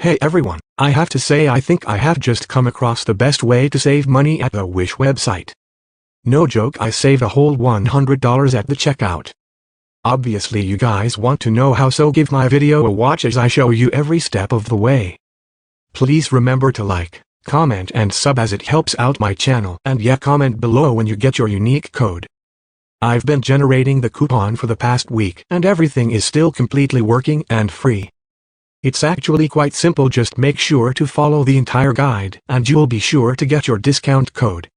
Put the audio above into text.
Hey everyone, I have to say I think I have just come across the best way to save money at the Wish website. No joke, I saved a whole $100 at the checkout. Obviously you guys want to know how, so give my video a watch as I show you every step of the way. Please remember to like, comment and sub as it helps out my channel, and yeah, comment below when you get your unique code. I've been generating the coupon for the past week and everything is still completely working and free. It's actually quite simple, just make sure to follow the entire guide and you'll be sure to get your discount code.